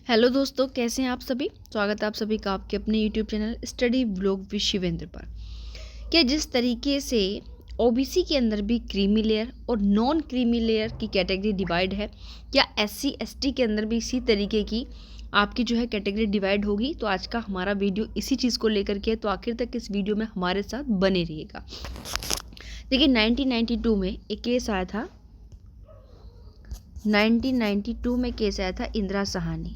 Hello दोस्तों, कैसे हैं आप सभी। स्वागत है आप सभी का आपके अपने YouTube channel study blog with Shivendra पर। क्या जिस तरीके से ओबीसी के अंदर भी क्रीमी लेयर और नॉन क्रीमी लेयर की कैटेगरी डिवाइड है, क्या एससी एसटी के अंदर भी इसी तरीके की आपकी जो है कैटेगरी डिवाइड होगी। तो आज का हमारा वीडियो इसी चीज़ को लेकर के है, तो आखिर तक इस वीडियो में हमारे साथ बने रहिएगा। देखिए 1992 में एक केस आया था। 1992 में केस आया था इंदिरा साहनी,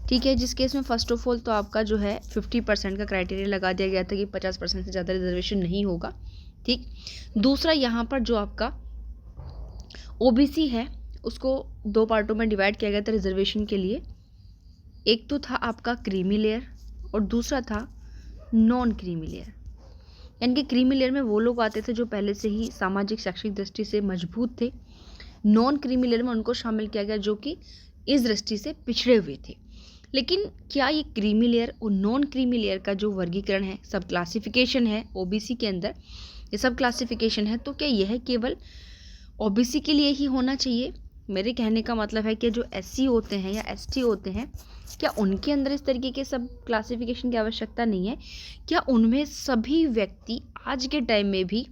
ठीक है, जिस केस में फर्स्ट ऑफ ऑल तो आपका जो है 50% का क्राइटेरिया लगा दिया गया था कि 50% से ज़्यादा रिजर्वेशन नहीं होगा। ठीक। दूसरा, यहाँ पर जो आपका ओबीसी है उसको दो पार्टों में डिवाइड किया गया था रिजर्वेशन के लिए। एक तो था आपका क्रीमी लेयर और दूसरा था नॉन क्रीमी लेयर। यानी कि क्रीमी लेयर में वो लोग आते थे जो पहले से ही सामाजिक शैक्षिक दृष्टि से मजबूत थे। नॉन क्रीमी लेयर में उनको शामिल किया गया जो कि इस दृष्टि से पिछड़े हुए थे। लेकिन क्या ये क्रीमी लेयर और नॉन क्रीमी लेयर का जो वर्गीकरण है, सब क्लासिफिकेशन है ओबीसी के अंदर, ये सब क्लासिफिकेशन है, तो क्या यह केवल ओबीसी के लिए ही होना चाहिए? मेरे कहने का मतलब है कि जो एससी होते हैं या एसटी होते हैं, क्या उनके अंदर इस तरीके के सब क्लासिफिकेशन की आवश्यकता नहीं है? क्या उनमें सभी व्यक्ति आज के टाइम में भी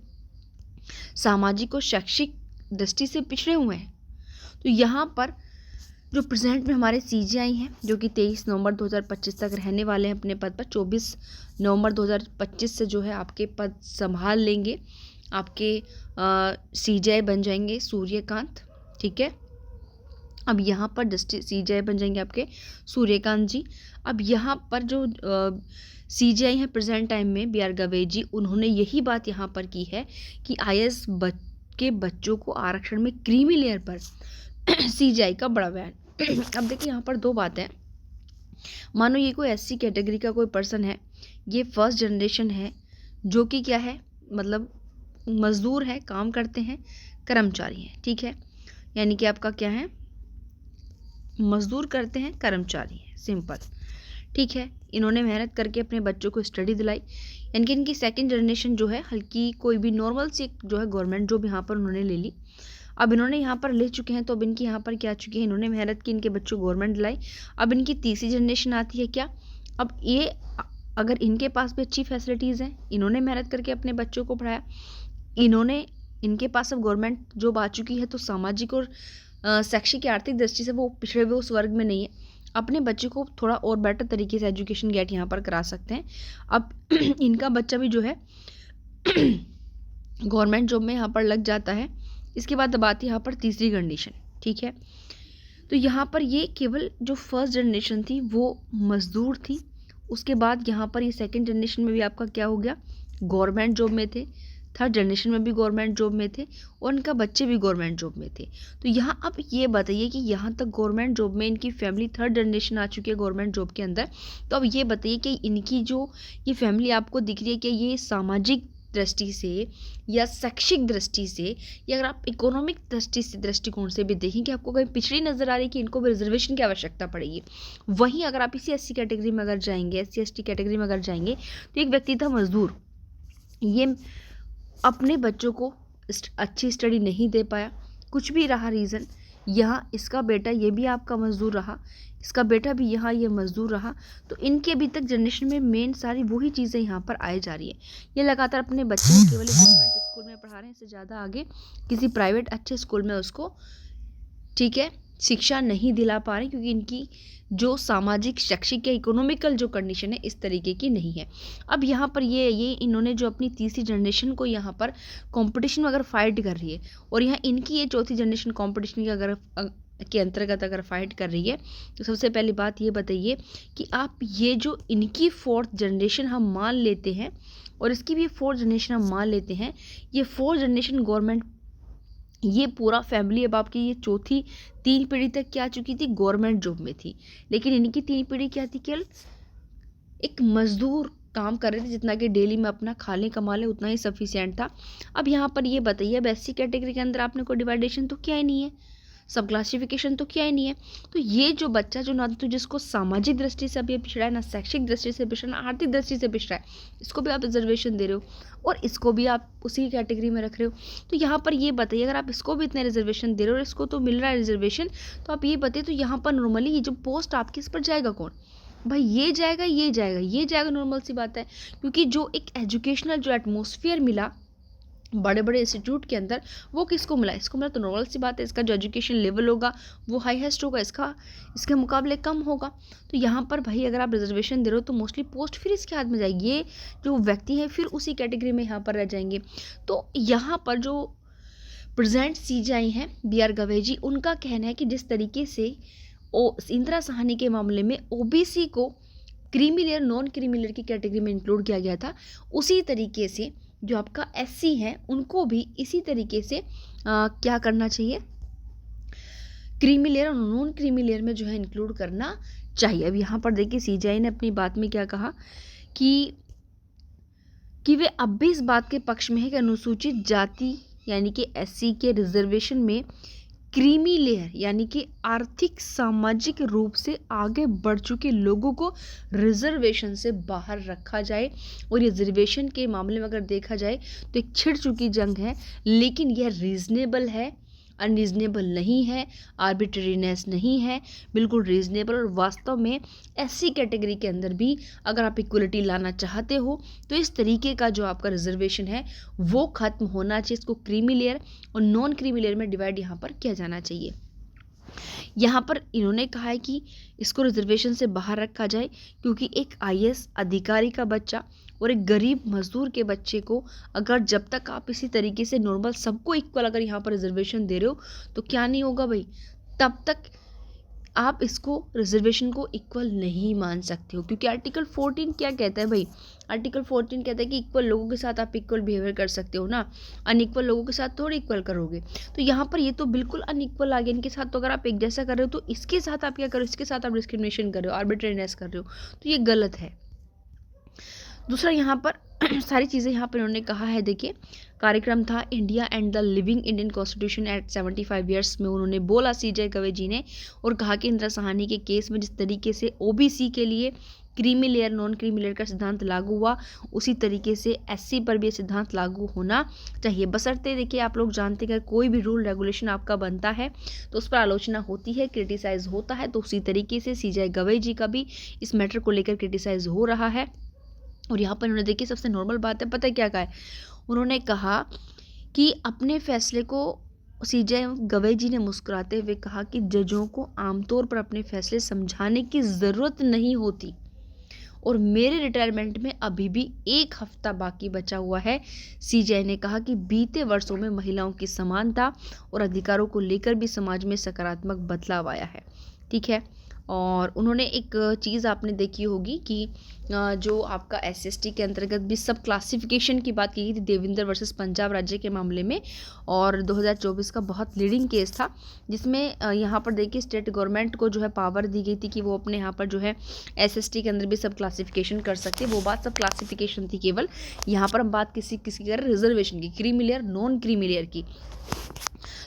सामाजिक और शैक्षिक दृष्टि से पिछड़े हुए हैं? तो यहाँ पर जो प्रेजेंट में हमारे सीजीआई हैं जो कि 23 नवंबर 2025 तक रहने वाले हैं अपने पद पर, 24 नवंबर 2025 से जो है आपके पद संभाल लेंगे, आपके सीजीआई बन जाएंगे सूर्यकांत। ठीक है, अब यहाँ पर डिस्ट्रिक्ट सीजीआई बन जाएंगे आपके सूर्यकांत जी। अब यहाँ पर जो सीजीआई हैं प्रेजेंट टाइम में बी आर गवे जी, उन्होंने यही बात यहाँ पर की है कि आईएएस के बच्चों को आरक्षण में क्रीमी लेयर पर सीजीआई का बड़ा बयान। अब देखिए यहाँ पर दो बातें हैं। मानो ये कोई एससी कैटेगरी का कोई पर्सन है, ये फर्स्ट जनरेशन है जो कि क्या है, मतलब मजदूर है, काम करते हैं, कर्मचारी हैं। ठीक है, यानी कि आपका क्या है, मजदूर करते हैं, कर्मचारी हैं, सिंपल। ठीक है, इन्होंने मेहनत करके अपने बच्चों को स्टडी दिलाई, यानी कि इनकी सेकंड जनरेशन जो है हल्की कोई भी नॉर्मल सी जो है गवर्नमेंट जॉब यहाँ पर उन्होंने ले ली। अब इन्होंने यहाँ पर ले चुके हैं, तो अब इनकी यहाँ पर क्या चुकी है, इन्होंने मेहनत की, इनके बच्चों को गवर्नमेंट दिलाई। अब इनकी तीसरी जनरेशन आती है क्या, अब ये अगर इनके पास भी अच्छी फैसिलिटीज़ हैं, इन्होंने मेहनत करके अपने बच्चों को पढ़ाया, इनके पास अब गवर्नमेंट जॉब आ चुकी है, तो सामाजिक और शैक्षिक आर्थिक दृष्टि से वो पिछड़े हुए उस वर्ग में नहीं है, अपने बच्चे को थोड़ा और बेटर तरीके से एजुकेशन गेट यहाँ पर करा सकते हैं। अब इनका बच्चा भी जो है गवर्नमेंट जॉब में यहाँ पर लग जाता है। इसके बाद अब आती है यहाँ पर तीसरी कंडीशन। ठीक है, तो यहाँ पर ये केवल जो फर्स्ट जनरेशन थी वो मजदूर थी, उसके बाद यहाँ पर ये सेकंड जनरेशन में भी आपका क्या हो गया, गवर्नमेंट जॉब में थे, थर्ड जनरेशन में भी गवर्नमेंट जॉब में थे और इनका बच्चे भी गवर्नमेंट जॉब में थे। तो यहाँ अब ये बताइए कि यहाँ तक गवर्नमेंट जॉब में इनकी फैमिली थर्ड जनरेशन आ चुकी है गवर्नमेंट जॉब के अंदर, तो अब ये बताइए कि इनकी जो ये फैमिली आपको दिख रही है कि ये सामाजिक दृष्टि से या शैक्षिक दृष्टि से या अगर आप इकोनॉमिक दृष्टि से दृष्टिकोण से भी देखें कि आपको कहीं पिछड़ी नजर आ रही है कि इनको भी रिजर्वेशन की आवश्यकता पड़ेगी। वहीं अगर आप इसी एससी कैटेगरी में अगर जाएंगे, एससी एसटी कैटेगरी में अगर जाएंगे, तो एक व्यक्ति था मजदूर, ये अपने बच्चों को अच्छी स्टडी नहीं दे पाया, कुछ भी रहा रीज़न, यहाँ इसका बेटा ये भी आपका मजदूर रहा, इसका बेटा भी यहाँ ये मजदूर रहा, तो इनके अभी तक जनरेशन में मेन सारी वही चीज़ें यहाँ पर आए जा रही है। ये लगातार अपने बच्चे को केवल गवर्नमेंट स्कूल में पढ़ा रहे हैं, इससे ज़्यादा आगे किसी प्राइवेट अच्छे स्कूल में उसको, ठीक है, शिक्षा नहीं दिला पा रहे, क्योंकि इनकी जो सामाजिक शैक्षिक या इकोनॉमिकल जो कंडीशन है इस तरीके की नहीं है। अब यहाँ पर ये इन्होंने जो अपनी तीसरी जनरेशन को यहाँ पर कंपटीशन में अगर फाइट कर रही है, और यहाँ इनकी ये चौथी जनरेशन कंपटीशन की अगर के अंतर्गत अगर फाइट कर रही है, तो सबसे पहली बात ये बताइए कि आप ये जो इनकी फोर्थ जनरेशन हम मान लेते हैं और इसकी भी फोर्थ जनरेशन हम मान लेते हैं, ये फोर्थ जनरेशन गवर्नमेंट, ये पूरा फैमिली अब आपकी ये चौथी तीन पीढ़ी तक क्या चुकी थी, गवर्नमेंट जॉब में थी, लेकिन इनकी तीन पीढ़ी क्या थी, केवल एक मजदूर काम कर रहे थे, जितना कि डेली में अपना खा लें कमा लें उतना ही सफिशिएंट था। अब यहाँ पर ये बताइए, अब एससी कैटेगरी के अंदर आपने कोई डिवाइडेशन तो क्या ही नहीं है, सब क्लासिफिकेशन तो किया ही नहीं है। तो ये जो बच्चा जो ना तो जिसको सामाजिक दृष्टि से अभी पिछड़ा है, ना शैक्षिक दृष्टि से पिछड़ा, ना आर्थिक दृष्टि से पिछड़ा है, इसको भी आप रिजर्वेशन दे रहे हो और इसको भी आप उसी कैटेगरी में रख रहे हो। तो यहाँ पर ये बताइए, अगर आप इसको भी इतने रिजर्वेशन दे रहे हो और इसको तो मिल रहा है रिजर्वेशन, तो आप ये बताइए तो यहाँ पर नॉर्मली ये जो पोस्ट आपकी, इस पर जाएगा कौन? भाई ये जाएगा, ये जाएगा, ये जाएगा, नॉर्मल सी बात है। क्योंकि जो एक एजुकेशनल जो एटमॉस्फेयर मिला बड़े बड़े इंस्टीट्यूट के अंदर, वो किसको मिला? इसको मिला। तो नॉर्मल सी बात है, इसका जो एजुकेशन लेवल होगा वो हाईएस्ट होगा, इसका इसके मुकाबले कम होगा। तो यहाँ पर भाई अगर आप रिजर्वेशन दे रहे हो तो मोस्टली पोस्ट फिर इसके हाथ में जाएगी, ये जो व्यक्ति हैं फिर उसी कैटेगरी में यहाँ पर रह जाएंगे। तो यहाँ पर जो प्रेजेंट सीजेआई हैं BR गवई जी, उनका कहना है कि जिस तरीके से इंदिरा साहनी के मामले में OBC को creamy layer non creamy layer की कैटेगरी में इंक्लूड किया गया था, उसी तरीके से जो आपका SC है उनको भी इसी तरीके से क्या करना चाहिए, क्रीमी लेयर और नॉन क्रीमी लेयर में जो है इंक्लूड करना चाहिए। अब यहाँ पर देखिए सीजेआई ने अपनी बात में क्या कहा कि वे अब भी इस बात के पक्ष में है कि अनुसूचित जाति यानी कि SC के रिजर्वेशन में क्रीमी लेयर यानी कि आर्थिक सामाजिक रूप से आगे बढ़ चुके लोगों को रिजर्वेशन से बाहर रखा जाए। और रिजर्वेशन के मामले में अगर देखा जाए तो एक छिड़ चुकी जंग है, लेकिन यह रीजनेबल है, अनरीजनेबल नहीं है, आर्बिट्रेरीनेस नहीं है, बिल्कुल रीजनेबल। और वास्तव में SC कैटेगरी के अंदर भी अगर आप इक्वलिटी लाना चाहते हो तो इस तरीके का जो आपका रिजर्वेशन है वो खत्म होना चाहिए। इसको क्रीमी लेयर और नॉन क्रीमी लेयर में डिवाइड यहाँ पर किया जाना चाहिए। यहाँ पर इन्होंने कहा है कि इसको रिजर्वेशन से बाहर रखा जाए क्योंकि एक IAS अधिकारी का बच्चा और एक गरीब मजदूर के बच्चे को अगर जब तक आप इसी तरीके से नॉर्मल सबको इक्वल अगर यहाँ पर रिजर्वेशन दे रहे हो तो क्या नहीं होगा भाई, तब तक आप इसको रिजर्वेशन को इक्वल नहीं मान सकते हो। क्योंकि आर्टिकल 14 क्या कहता है भाई, आर्टिकल 14 कहता है कि इक्वल लोगों के साथ आप इक्वल बिहेवियर कर सकते हो ना, अनइक्वल लोगों के साथ थोड़ी इक्वल करोगे। तो यहाँ पर ये तो बिल्कुल अनइक्वल आ गया इनके साथ। तो अगर आप एक जैसा कर रहे हो तो इसके साथ आप क्या करो, इसके साथ आप डिस्क्रिमिनेशन कर रहे हो, आर्बिट्रेरीनेस कर रहे हो, तो ये गलत है। दूसरा यहाँ पर सारी चीज़ें यहाँ पर उन्होंने कहा है। देखिए कार्यक्रम था India and the living Indian constitution eight 75 years में उन्होंने बोला सीजे गवई जी ने, और कहा कि इंदिरा साहनी के केस में जिस तरीके से OBC के लिए creamy layer non creamy layer का सिद्धांत लागू हुआ, उसी तरीके से SC पर भी ये सिद्धांत लागू होना चाहिए। बशर्ते देखिए आप लोग जानते हैं कि कोई भी रूल रेगुलेशन आपका बनता है तो उस पर आलोचना होती है, क्रिटिसाइज होता है। तो उसी तरीके से सीजे गवई जी का भी इस मैटर को लेकर क्रिटिसाइज हो रहा है। और यहाँ पर उन्होंने देखिए सबसे नॉर्मल बात है, पता है क्या कहा है, उन्होंने कहा कि अपने फैसले को सीजे गवई जी ने मुस्कुराते हुए कहा कि जजों को आमतौर पर अपने फैसले समझाने की ज़रूरत नहीं होती और मेरे रिटायरमेंट में अभी भी 1 हफ्ता बाकी बचा हुआ है। सीजे ने कहा कि बीते वर्षों में महिलाओं की समानता और अधिकारों को लेकर भी समाज में सकारात्मक बदलाव आया है। ठीक है। और उन्होंने एक चीज़ आपने देखी होगी कि जो आपका SST के अंतर्गत भी सब क्लासिफिकेशन की बात की गई थी देवेंद्र वर्सेस पंजाब राज्य के मामले में, और 2024 का बहुत लीडिंग केस था जिसमें यहाँ पर देखिए स्टेट गवर्नमेंट को जो है पावर दी गई थी कि वो अपने यहाँ पर जो है SST के अंदर भी सब क्लासिफिकेशन कर सकते। वो बात सब क्लासिफिकेशन थी केवल, यहाँ पर हम बात किसी कर रिजर्वेशन की, creamy layer non creamy layer की।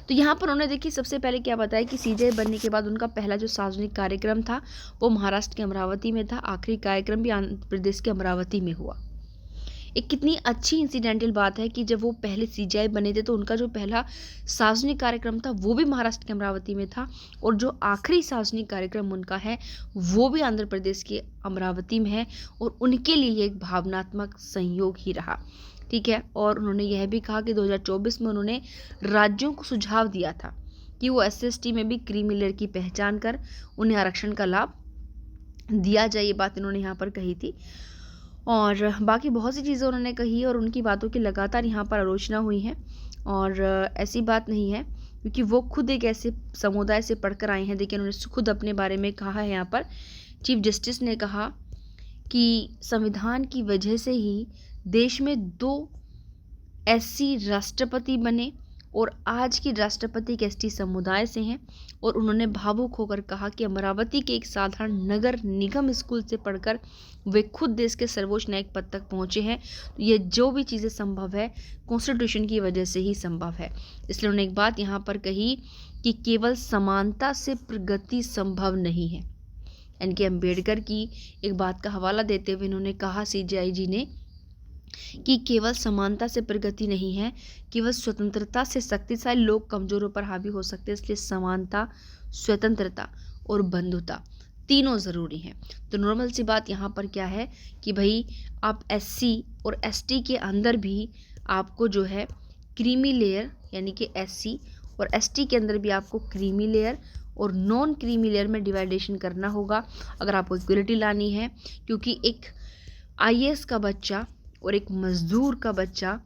तो यहाँ पर उन्होंने देखिए सबसे पहले क्या बताया कि सीजे बनने के बाद उनका पहला जो सार्वजनिक कार्यक्रम था वो महाराष्ट्र के अमरावती में था, आखिरी कार्यक्रम भी आंध्र प्रदेश के अमरावती में हुआ। एक कितनी अच्छी इंसिडेंटल बात है कि जब वो पहले सीजेआई बने थे तो उनका जो पहला सार्वजनिक कार्यक्रम था वो भी महाराष्ट्र के अमरावती में था, और जो आखिरी सार्वजनिक कार्यक्रम उनका है वो भी आंध्र प्रदेश के अमरावती में है, और उनके लिए एक भावनात्मक संयोग ही रहा। ठीक है। और उन्होंने यह भी कहा कि 2024 में उन्होंने राज्यों को सुझाव दिया था कि वो SST में भी क्रीमी लेयर की पहचान कर उन्हें आरक्षण का लाभ दिया जाए, ये बात इन्होंने यहाँ पर कही थी। और बाकी बहुत सी चीज़ें उन्होंने कही और उनकी बातों की लगातार यहाँ पर आलोचना हुई है। और ऐसी बात नहीं है क्योंकि वो खुद एक ऐसे समुदाय से पढ़कर आए हैं। देखिए उन्होंने खुद अपने बारे में कहा है, यहाँ पर चीफ जस्टिस ने कहा कि संविधान की वजह से ही देश में 2 SC राष्ट्रपति बने और आज की राष्ट्रपति एक एसटी समुदाय से हैं और उन्होंने भावुक होकर कहा कि अमरावती के एक साधारण नगर निगम स्कूल से पढ़कर वे खुद देश के सर्वोच्च न्यायिक पद तक पहुंचे हैं। तो ये जो भी चीज़ें संभव है कॉन्स्टिट्यूशन की वजह से ही संभव है। इसलिए उन्होंने एक बात यहाँ पर कही कि केवल समानता से प्रगति संभव नहीं है। यानी कि अम्बेडकर की एक बात का हवाला देते हुए इन्होंने कहा CJIG ने कि केवल समानता से प्रगति नहीं है, केवल स्वतंत्रता से शक्तिशाली लोग कमजोरों पर हावी हो सकते हैं। इसलिए समानता, स्वतंत्रता और बंधुता तीनों ज़रूरी हैं। तो नॉर्मल सी बात यहाँ पर क्या है कि भाई आप SC और ST के अंदर भी आपको जो है क्रीमी लेयर यानी कि SC और ST के अंदर भी आपको क्रीमी लेयर और नॉन क्रीमी लेयर में डिवाइडेशन करना होगा अगर आपको इक्वलिटी लानी है। क्योंकि एक IAS का बच्चा और एक मजदूर का बच्चा,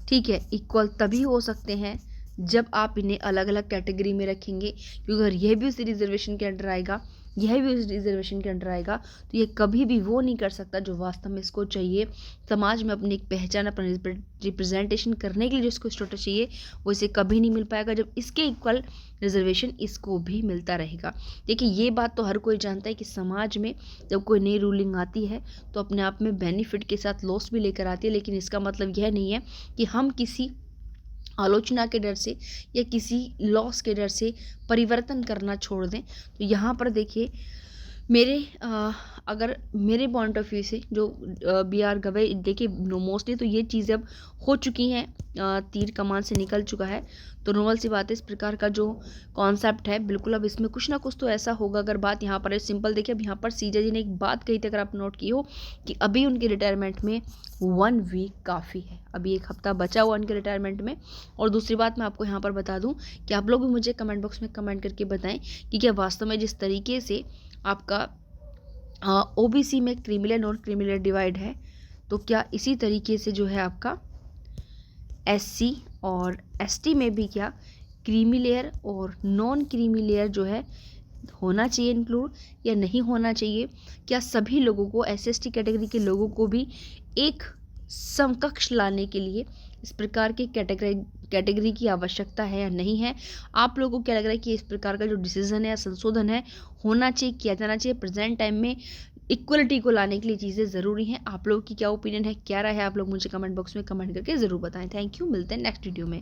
ठीक है, इक्वल तभी हो सकते हैं जब आप इन्हें अलग अलग कैटेगरी में रखेंगे। क्योंकि अगर यह भी उसी रिजर्वेशन के अंडर आएगा, यह भी उस रिजर्वेशन के अंडर आएगा, तो ये कभी भी वो नहीं कर सकता जो वास्तव में इसको चाहिए। समाज में अपनी एक पहचान, अपना रिप्रेजेंटेशन करने के लिए जो इसको स्टेटस चाहिए वो इसे कभी नहीं मिल पाएगा जब इसके इक्वल रिजर्वेशन इसको भी मिलता रहेगा। देखिए ये बात तो हर कोई जानता है कि समाज में जब कोई नई रूलिंग आती है तो अपने आप में बेनिफिट के साथ लॉस भी लेकर आती है। लेकिन इसका मतलब यह नहीं है कि हम किसी आलोचना के डर से या किसी लॉस के डर से परिवर्तन करना छोड़ दें। तो यहाँ पर देखिए अगर मेरे पॉइंट ऑफ व्यू से जो BR गवई, देखिए मोस्टली तो ये चीज़ें अब हो चुकी हैं, तीर कमान से निकल चुका है। तो नॉर्मल सी बात है, इस प्रकार का जो कॉन्सेप्ट है बिल्कुल अब इसमें कुछ ना कुछ तो ऐसा होगा। अगर बात यहाँ पर है सिंपल, देखिए अब यहाँ पर CJIG ने एक बात कही थी, अगर आप नोट की हो, कि अभी उनके रिटायरमेंट में 1 वीक काफ़ी है, अभी 1 हफ्ता बचा हुआ उनके रिटायरमेंट में। और दूसरी बात मैं आपको यहाँ पर बता दूँ कि आप लोग भी मुझे कमेंट बॉक्स में कमेंट करके बताएं कि क्या वास्तव में जिस तरीके से आपका OBC में creamy layer non creamy layer divide है, तो क्या इसी तरीके से जो है आपका SC और ST में भी क्या क्रीमी लेयर और नॉन क्रीमी लेयर जो है होना चाहिए इंक्लूड या नहीं होना चाहिए। क्या सभी लोगों को SC/ST कैटेगरी के लोगों को भी एक समकक्ष लाने के लिए इस प्रकार की कैटेगरी की आवश्यकता है या नहीं है। आप लोगों को क्या लग रहा है कि इस प्रकार का जो डिसीजन है या संशोधन है होना चाहिए, किया जाना चाहिए। प्रेजेंट टाइम में इक्वलिटी को लाने के लिए चीज़ें ज़रूरी हैं। आप लोगों की क्या ओपिनियन है, क्या राय है, आप लोग मुझे कमेंट बॉक्स में कमेंट करके ज़रूर बताएं। थैंक यू, मिलते हैं नेक्स्ट वीडियो में।